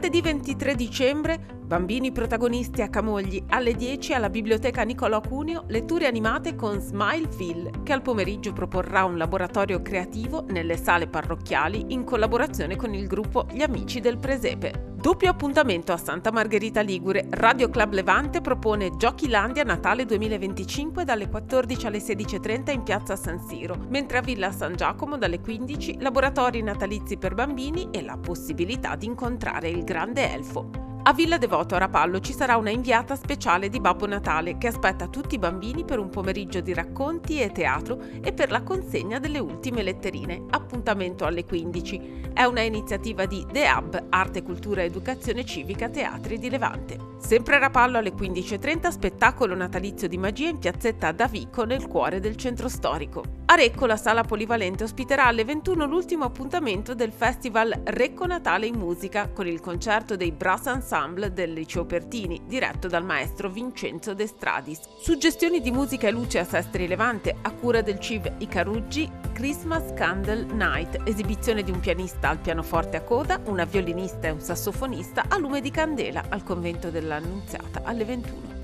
Martedì 23 dicembre, bambini protagonisti a Camogli, alle 10 alla Biblioteca Niccolò Cuneo, letture animate con Smileville, che al pomeriggio proporrà un laboratorio creativo nelle sale parrocchiali in collaborazione con il gruppo Gli Amici del Presepe. Doppio appuntamento a Santa Margherita Ligure. Radio Club Levante propone Giochilandia Natale 2025 dalle 14 alle 16:30 in piazza San Siro, mentre a Villa San Giacomo dalle 15 laboratori natalizi per bambini e la possibilità di incontrare il grande elfo. A Villa Devoto a Rapallo ci sarà una inviata speciale di Babbo Natale che aspetta tutti i bambini per un pomeriggio di racconti e teatro e per la consegna delle ultime letterine. Appuntamento alle 15. È una iniziativa di The Hub, Arte, Cultura, Educazione Civica, Teatri di Levante. Sempre a Rapallo alle 15:30 spettacolo natalizio di magia in piazzetta Davico nel cuore del centro storico. A Recco la sala polivalente ospiterà alle 21 l'ultimo appuntamento del Festival Recco Natale in Musica con il concerto dei Brass Ensemble del Liceo Pertini, diretto dal maestro Vincenzo De Stradis. Suggestioni di musica e luce a Sestri Levante a cura del CIV Icaruggi, Christmas Candle Night, esibizione di un pianista al pianoforte a coda, una violinista e un sassofonista a lume di candela al convento dell'Annunziata alle 21.